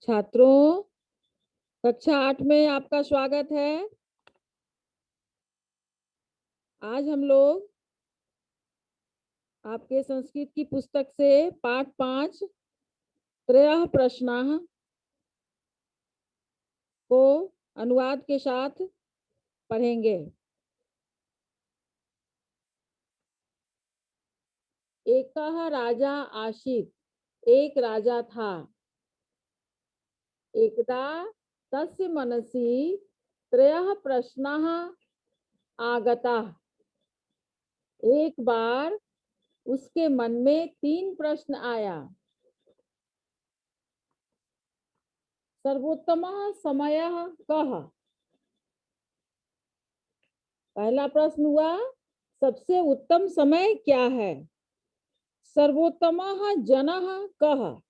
छात्रों, कक्षा 8 में आपका स्वागत है। आज हम लोग आपके संस्कृत की पुस्तक से पाठ 5 त्रयः प्रश्नाः को अनुवाद के साथ पढ़ेंगे। एकः राजा आसीत्, एक राजा था। एकदा तस्य मनसि त्रयः प्रश्नाः आगताः। एक बार उसके मन में 3 प्रश्न आया। सर्वोत्तमः समयः कः? पहला प्रश्न हुआ, सबसे उत्तम समय क्या है? सर्वोत्तमः जनः कः?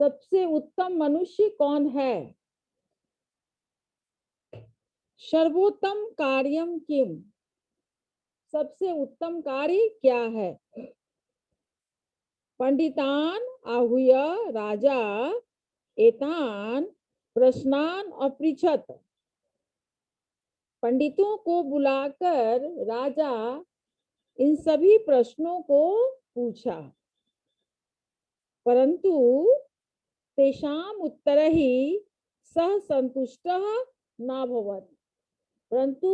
सबसे उत्तम मनुष्य कौन है? सर्वोत्तम कार्यम किम? सबसे उत्तम कार्य क्या है? पंडितान आहूय राजा एतान प्रश्नान अपृच्छत। पंडितों को बुलाकर राजा इन सभी प्रश्नों को पूछा, परंतु तेषाम उत्तरहि सः संतुष्टः नाभवत्। परंतु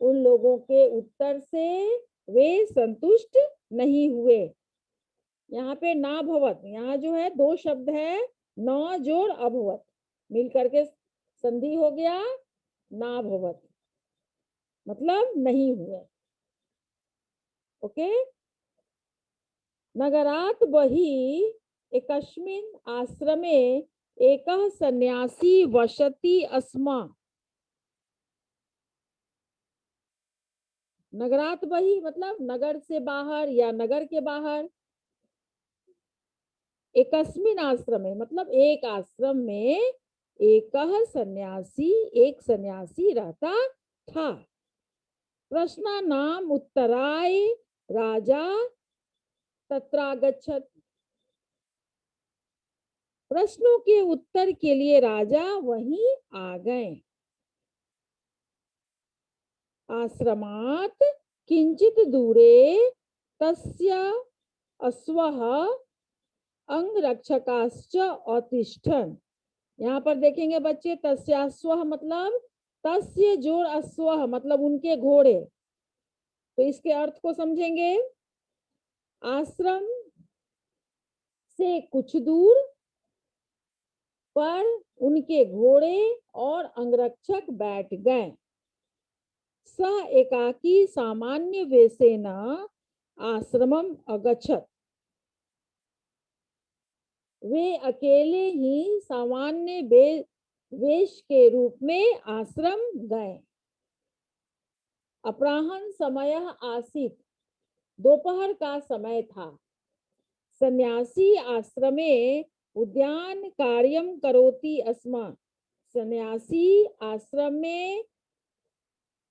उन लोगों के उत्तर से वे संतुष्ट नहीं हुए। यहाँ पे ना भवत, यहाँ जो है 2 शब्द है, न जोड़ अभवत, मिलकर के संधि हो गया ना भवत, मतलब नहीं हुए। ओके। नगरात बहि एकस्मिन् आश्रमे एकः सन्यासी वसति अस्म। नगरात बहि मतलब नगर से बाहर या नगर के बाहर। एकस्मिन् आश्रमे मतलब एक आश्रम में एकः सन्यासी, एक सन्यासी रहता था। प्रश्नानाम उत्तराय राजा तत्रागच्छत्। प्रश्नों के उत्तर के लिए राजा वहीं आ गए। आश्रमात् किंचित दूरे तस्य अश्वः अंगरक्षकाश्च अतिष्ठन्। यहाँ पर देखेंगे बच्चे, तस्याश्वः मतलब तस्य जोड़ अश्वः मतलब उनके घोड़े। तो इसके अर्थ को समझेंगे। आश्रम से कुछ दूर पर उनके घोड़े और अंगरक्षक बैठ गए। सः एकाकी सामान्य वेशेन आश्रमम अगच्छत्। वे अकेले ही सामान्य वेश के रूप में आश्रम गए। अपराह्न समय आसीत्, दोपहर का समय था। सन्यासी आश्रमे उद्यान कार्यम करोति अस्म। सन्यासी आश्रम में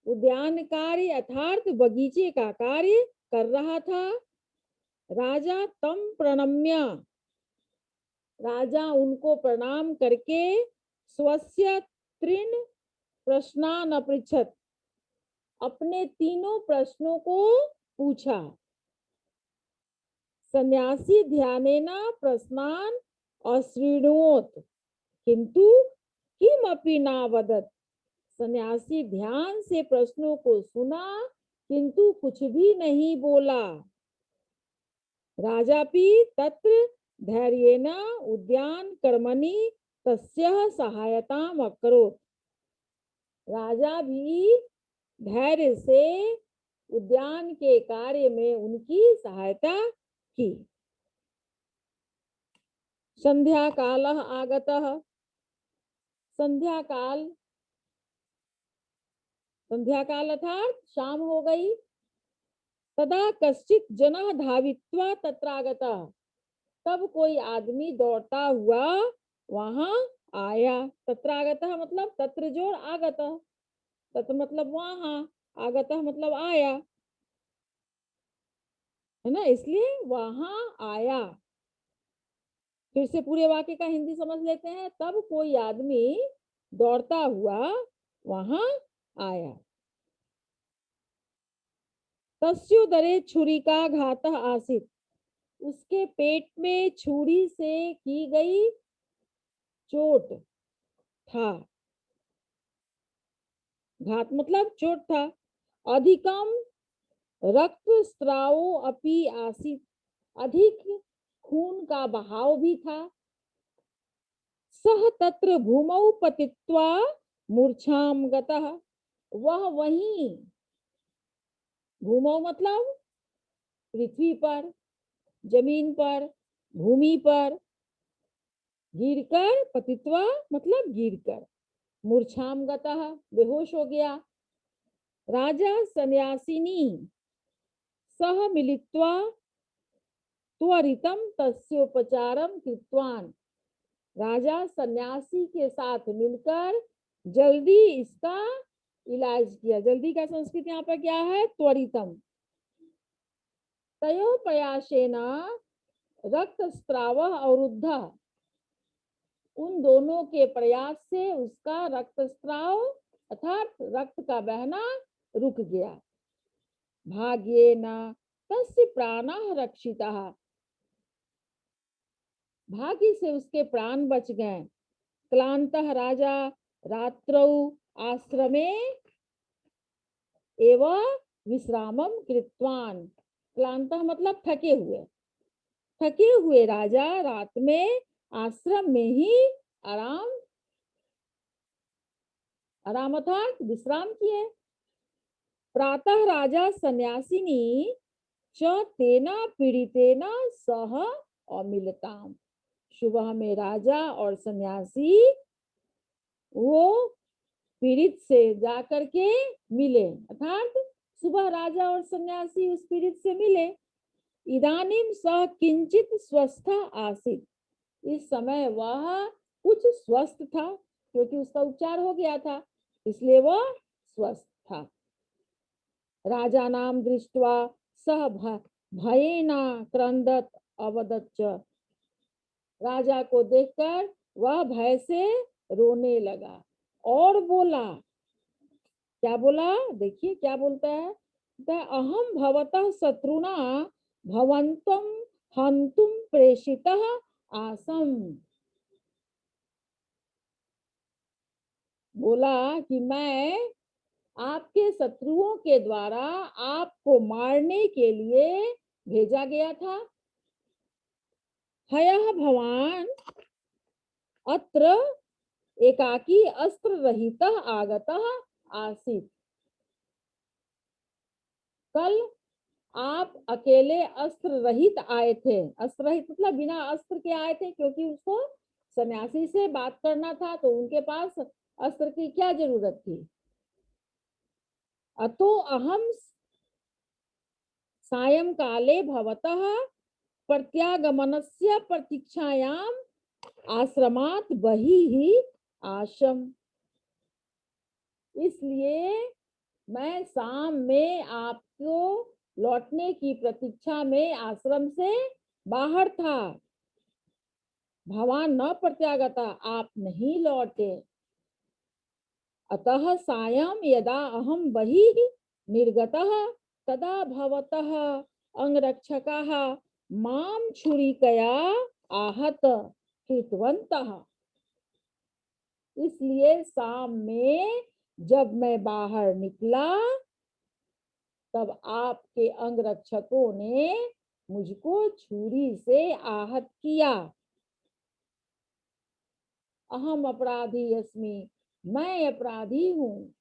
उद्यान कार्य अर्थात बगीचे का कार्य कर रहा था। राजा तम प्रणम्य, राजा उनको प्रणाम करके स्वस्य त्रीन प्रश्नान अपृच्छत्, अपने 3 प्रश्नों को पूछा। सन्यासी ध्यानेन प्रश्नान अशृणोत किंतु किमपि न वदत्। सन्यासी ध्यान से प्रश्नों को सुना किंतु कुछ भी नहीं बोला। राजापि तत्र धैर्येण उद्यान कर्मणि तस्यः सहायताम् अकरोत्। राजा भी धैर्य से उद्यान के कार्य में उनकी सहायता की। संध्या कालः आगतः। संध्या काल अर्थात शाम हो गई। तदा कश्चित जनः धावित्वा तत्रागतः। तब कोई आदमी दौड़ता हुआ वहां आया। तत्रागतः मतलब तत्र जोड़ आगतः, तत्र मतलब वहां, आगतः मतलब आया, है ना, इसलिए वहां आया। फिर से पूरे वाक्य का हिंदी समझ लेते हैं। तब कोई आदमी दौड़ता हुआ वहां आया। तस्योदरे छुरिका घातः आसीत्, उसके पेट में छुरी से की गई चोट था। घात मतलब चोट था। अधिकम रक्तस्रावो अपि आसीत्, अधिक खून का बहाव भी था। सह तत्र भूमौ पतित्वा मूर्छाम गतः, वह वहीं, भूमौ मतलब पृथ्वी पर, जमीन पर, भूमि पर गिरकर, पतित्वा मतलब गिरकर, मूर्छाम गतः बेहोश हो गया। राजा सन्यासिनी सह मिलित्वा त्वरितम तस्योपचारम कृतवान, राजा सन्यासी के साथ मिलकर जल्दी इसका इलाज किया। जल्दी का संस्कृत यहाँ पर क्या है? त्वरितम। तयो प्रयासेन रक्तस्राव अवरुद्ध, उन दोनों के प्रयास से उसका रक्तस्राव अर्थात रक्त का बहना रुक गया। भाग्येन तस्य प्राणः रक्षितः, भाग्य से उसके प्राण बच गए। क्लांतः राजा रात्रौ आश्रमे एवं विश्रामम कृतवान, क्लांतः मतलब थके हुए। थके हुए राजा रात में आश्रम में ही आराम अर्थात विश्राम किए। प्रातः राजा सन्यासिनी च तेना पीड़ितेन सह अमिलताम, सुबह में राजा और सन्यासी वो पीड़ित से जाकर के मिले, अर्थात सुबह राजा और सन्यासी उस पीड़ित से मिले। इदानीम सह किंचित स्वस्थ आसीत, इस समय वह कुछ स्वस्थ था क्योंकि उसका उपचार हो गया था, इसलिए वह स्वस्थ था। राजा नाम दृष्ट्वा सह भयेना क्रंदत अवदच्च, राजा को देखकर वह भय से रोने लगा और बोला। क्या बोला? देखिए क्या बोलता है। अहम भवतः शत्रुना भवंतम हंतुम प्रेषितः आसम, बोला कि मैं आपके शत्रुओं के द्वारा आपको मारने के लिए भेजा गया था। हयः भवान अत्र एकाकी अस्त्र रहितः आगतः आसीत्, कल आप अकेले अस्त्र रहित आए थे। अस्त्र रहित मतलब बिना अस्त्र के आए थे, क्योंकि उसको सन्यासी से बात करना था तो उनके पास अस्त्र की क्या जरूरत थी। अतो अहम सायंकाले भवतः प्रत्यागमनस्य प्रतीक्षायाम आश्रमात् बहिः आसम, इसलिए मैं शाम में आपको लौटने की प्रतीक्षा में आश्रम से बाहर था। भवान न प्रत्यागता, आप नहीं लौटे। अतः सायं यदा अहम बहिः निर्गतः तदा भवतः अंगरक्षकाः माम छुरिकया आहत कृतवन्तः, इसलिए शाम में जब मैं बाहर निकला तब आपके अंगरक्षकों ने मुझको छुरी से आहत किया। अहम अपराधी अस्मि, मैं अपराधी हूँ।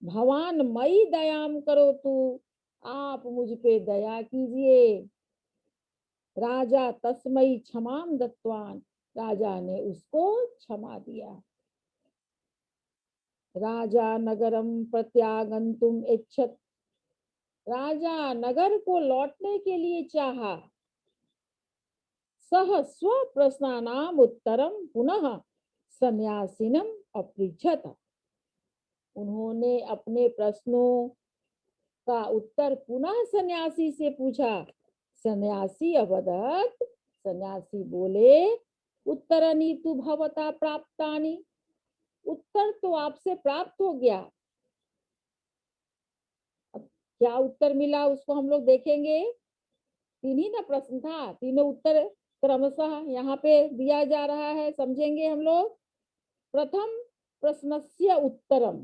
भवान मई दयाम करो तू, आप मुझ पे दया कीजिए। राजा तस्मई क्षमाम दत्तवान, राजा ने उसको क्षमा दिया। राजा नगरम प्रत्यागंतुम इच्छत, राजा नगर को लौटने के लिए चाहा। सह स्व प्रश्नानाम उत्तरम पुनः सन्यासिनम अपृच्छत, उन्होंने अपने प्रश्नों का उत्तर पुनः सन्यासी से पूछा। सन्यासी अवदत, सन्यासी बोले, उत्तरनी तु भवता प्राप्तानि, उत्तर तो आपसे प्राप्त हो गया। अब क्या उत्तर मिला उसको हम लोग देखेंगे। तीन ही ना प्रश्न था, तीनों उत्तर क्रमशः यहाँ पे दिया जा रहा है, समझेंगे हम लोग। प्रथम प्रश्नस्य उत्तरम,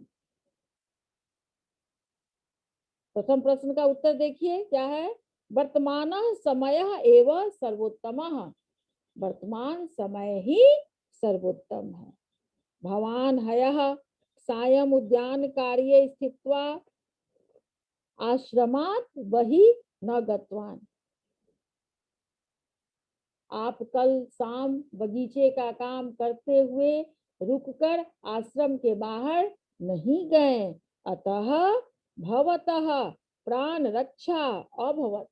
प्रथम प्रश्न का उत्तर देखिए क्या है। वर्तमान समय एव सर्वोत्तम, वर्तमान समय ही सर्वोत्तम है। भवान हयः सायं उद्यान कार्ये स्थित्वा आश्रमात् वही न गतवान, आप कल शाम बगीचे का काम करते हुए रुककर आश्रम के बाहर नहीं गए, अतः भवतः प्राण रक्षा अभवत,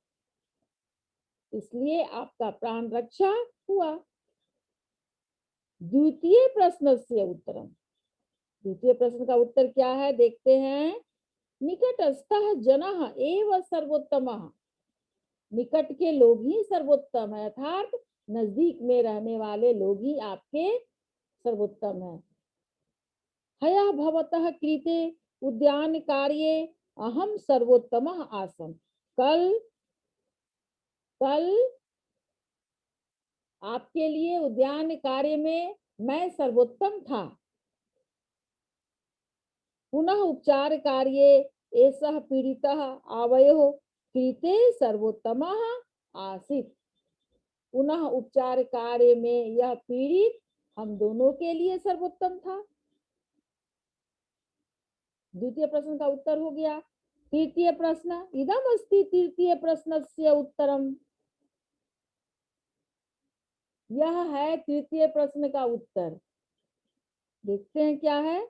इसलिए आपका प्राण रक्षा हुआ। द्वितीय प्रश्न से उत्तरम, द्वितीय प्रश्न का उत्तर क्या है देखते हैं। निकटस्थः जनः एव सर्वोत्तमः, निकट के लोग ही सर्वोत्तम है, अर्थात नजदीक में रहने वाले लोग ही आपके सर्वोत्तम है। हया भवतः कृते उद्यान कार्ये अहम सर्वोत्तमः आसम, कल आपके लिए उद्यान कार्य में मैं सर्वोत्तम था। पुनः उपचार कार्ये एषः पीड़ितः आवयोः कृते सर्वोत्तमः आसीत्, पुनः उपचार कार्य में यह पीड़ित हम दोनों के लिए सर्वोत्तम था। द्वितीय प्रश्न का उत्तर हो गया। तृतीय प्रश्न, इदम अस्ति तृतीय प्रश्नस्य उत्तरम, यह है तृतीय प्रश्न का उत्तर। देखते हैं क्या है।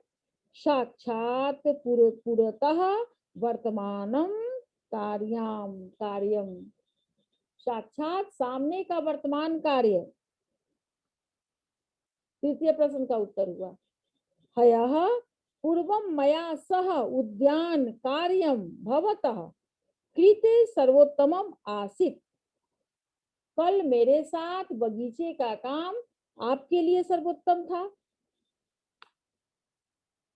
साक्षात पुरतः वर्तमानम कार्यम, साक्षात सामने का वर्तमान कार्य, तृतीय प्रश्न का उत्तर हुआ। हयः पूर्वम मया सह उद्यान कार्यम भवतः कृते सर्वोत्तमम आसीत्, कल मेरे साथ बगीचे का काम आपके लिए सर्वोत्तम था।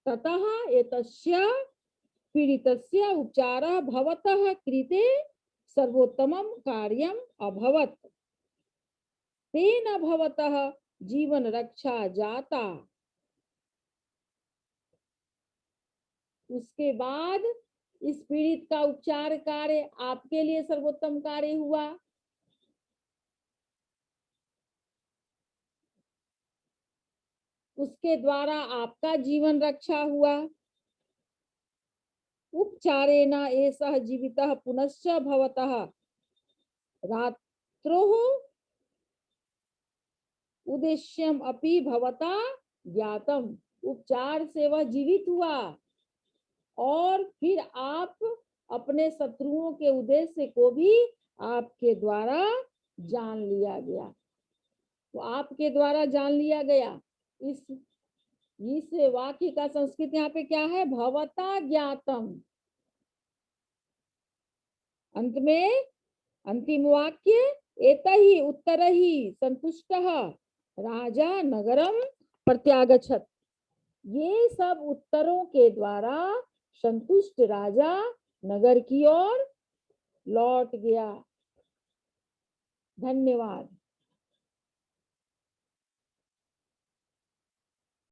ततः एतस्य पीड़ितस्य उपचारः भवतः कृते सर्वोत्तमं कार्यम अभवत्, तेन भवतः जीवन रक्षा जाता। उसके बाद इस पीड़ित का उपचार कार्य आपके लिए सर्वोत्तम कार्य हुआ। उसके द्वारा आपका जीवन रक्षा हुआ। उपचारेण एषः जीवितः पुनश्च भवतः रात्रोः उद्देश्यम अपि भवता ज्ञातम, उपचार से वह जीवित हुआ और फिर आप अपने शत्रुओं के उद्देश्य को भी आपके द्वारा जान लिया गया, तो आपके द्वारा जान लिया गया। इस वाक्य का संस्कृत यहाँ पे क्या है, भवता ज्ञातम। अंत में अंतिम वाक्य, एतहि उत्तरहि संतुष्टः राजा नगरम प्रत्यागच्छत्, ये सब उत्तरों के द्वारा संतुष्ट राजा नगर की ओर लौट गया। धन्यवाद।